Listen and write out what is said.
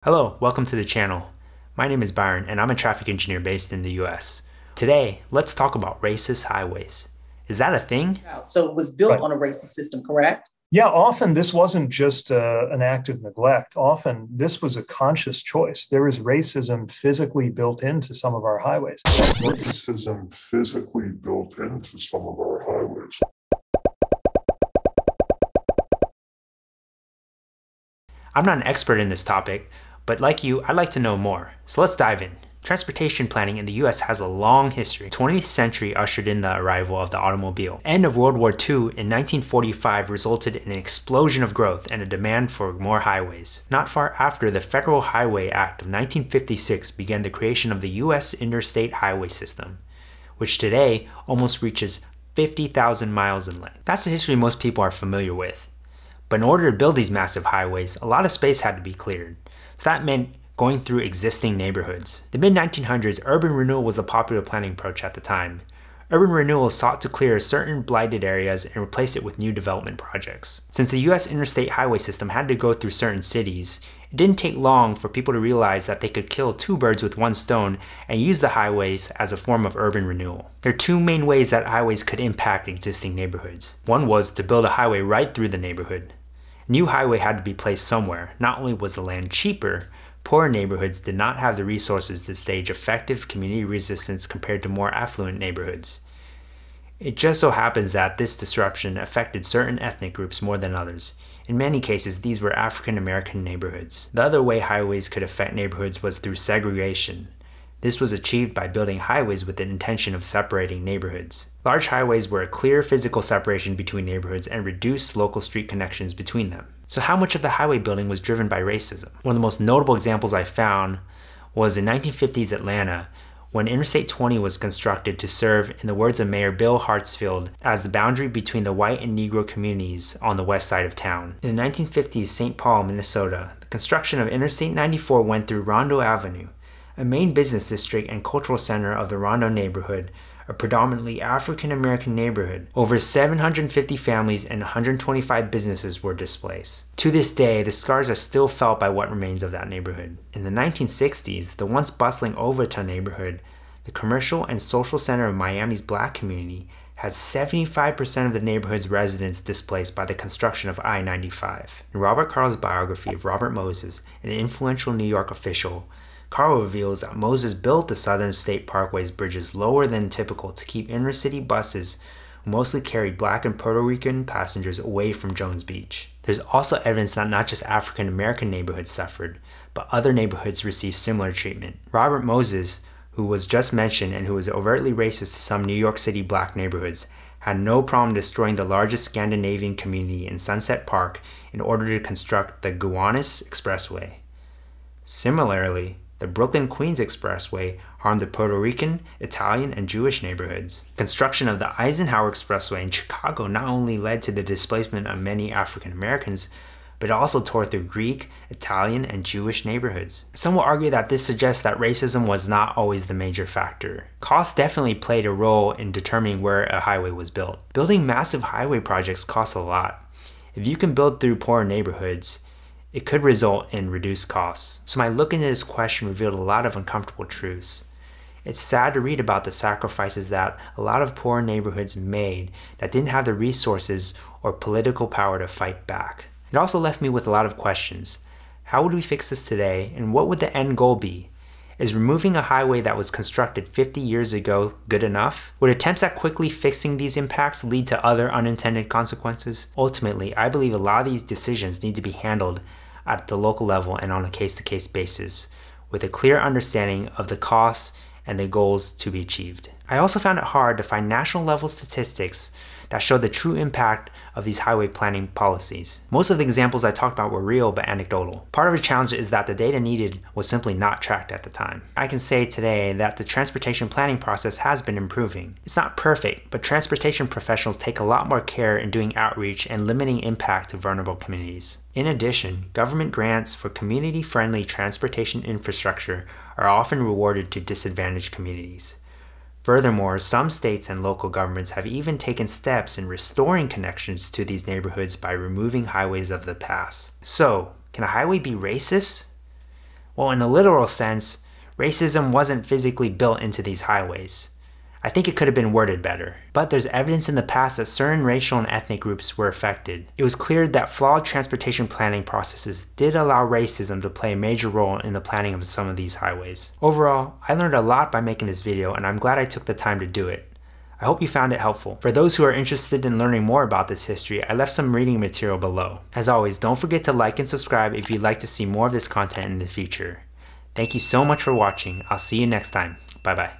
Hello, welcome to the channel. My name is Byron and I'm a traffic engineer based in the US. Today, let's talk about racist highways. Is that a thing? So it was built Right. on a racist system, correct? Yeah, often this wasn't just an act of neglect. Often this was a conscious choice. There is racism physically built into some of our highways. Racism physically built into some of our highways. I'm not an expert in this topic, but like you, I'd like to know more. So let's dive in. Transportation planning in the US has a long history. The 20th century ushered in the arrival of the automobile. End of World War II in 1945 resulted in an explosion of growth and a demand for more highways. Not far after, the Federal Highway Act of 1956 began the creation of the US Interstate Highway System, which today almost reaches 50,000 miles in length. That's a history most people are familiar with. But in order to build these massive highways, a lot of space had to be cleared. So that meant going through existing neighborhoods. The mid-1900s, urban renewal was a popular planning approach at the time. Urban renewal sought to clear certain blighted areas and replace it with new development projects. Since the US Interstate Highway System had to go through certain cities, it didn't take long for people to realize that they could kill two birds with one stone and use the highways as a form of urban renewal. There are two main ways that highways could impact existing neighborhoods. One was to build a highway right through the neighborhood. A new highway had to be placed somewhere. Not only was the land cheaper, poorer neighborhoods did not have the resources to stage effective community resistance compared to more affluent neighborhoods. It just so happens that this disruption affected certain ethnic groups more than others. In many cases, these were African American neighborhoods. The other way highways could affect neighborhoods was through segregation. This was achieved by building highways with the intention of separating neighborhoods. Large highways were a clear physical separation between neighborhoods and reduced local street connections between them. So how much of the highway building was driven by racism? One of the most notable examples I found was in 1950s Atlanta, when Interstate 20 was constructed to serve, in the words of Mayor Bill Hartsfield, as the boundary between the white and Negro communities on the west side of town. In the 1950s St. Paul, Minnesota, the construction of Interstate 94 went through Rondo Avenue, a main business district and cultural center of the Rondo neighborhood, a predominantly African American neighborhood. Over 750 families and 125 businesses were displaced. To this day, the scars are still felt by what remains of that neighborhood. In the 1960s, the once bustling Overton neighborhood, the commercial and social center of Miami's black community, had 75% of the neighborhood's residents displaced by the construction of I-95. In Robert Carl's biography of Robert Moses, an influential New York official, Carl reveals that Moses built the Southern State Parkway's bridges lower than typical to keep inner-city buses, who mostly carried black and Puerto Rican passengers, away from Jones Beach. There's also evidence that not just African American neighborhoods suffered, but other neighborhoods received similar treatment. Robert Moses, who was just mentioned and who was overtly racist to some New York City black neighborhoods, had no problem destroying the largest Scandinavian community in Sunset Park in order to construct the Gowanus Expressway. Similarly, the Brooklyn-Queens Expressway harmed the Puerto Rican, Italian, and Jewish neighborhoods. Construction of the Eisenhower Expressway in Chicago not only led to the displacement of many African Americans, but it also tore through Greek, Italian, and Jewish neighborhoods. Some will argue that this suggests that racism was not always the major factor. Cost definitely played a role in determining where a highway was built. Building massive highway projects costs a lot. If you can build through poor neighborhoods, it could result in reduced costs. So my look into this question revealed a lot of uncomfortable truths. It's sad to read about the sacrifices that a lot of poor neighborhoods made that didn't have the resources or political power to fight back. It also left me with a lot of questions. How would we fix this today, and what would the end goal be? Is removing a highway that was constructed 50 years ago good enough? Would attempts at quickly fixing these impacts lead to other unintended consequences? Ultimately, I believe a lot of these decisions need to be handled at the local level and on a case-to-case basis, with a clear understanding of the costs and the goals to be achieved. I also found it hard to find national level statistics that showed the true impact of these highway planning policies. Most of the examples I talked about were real but anecdotal. Part of the challenge is that the data needed was simply not tracked at the time. I can say today that the transportation planning process has been improving. It's not perfect, but transportation professionals take a lot more care in doing outreach and limiting impact to vulnerable communities. In addition, government grants for community-friendly transportation infrastructure are often rewarded to disadvantaged communities. Furthermore, some states and local governments have even taken steps in restoring connections to these neighborhoods by removing highways of the past. So, can a highway be racist? Well, in a literal sense, racism wasn't physically built into these highways. I think it could have been worded better. But there's evidence in the past that certain racial and ethnic groups were affected. It was clear that flawed transportation planning processes did allow racism to play a major role in the planning of some of these highways. Overall, I learned a lot by making this video, and I'm glad I took the time to do it. I hope you found it helpful. For those who are interested in learning more about this history, I left some reading material below. As always, don't forget to like and subscribe if you'd like to see more of this content in the future. Thank you so much for watching. I'll see you next time. Bye bye.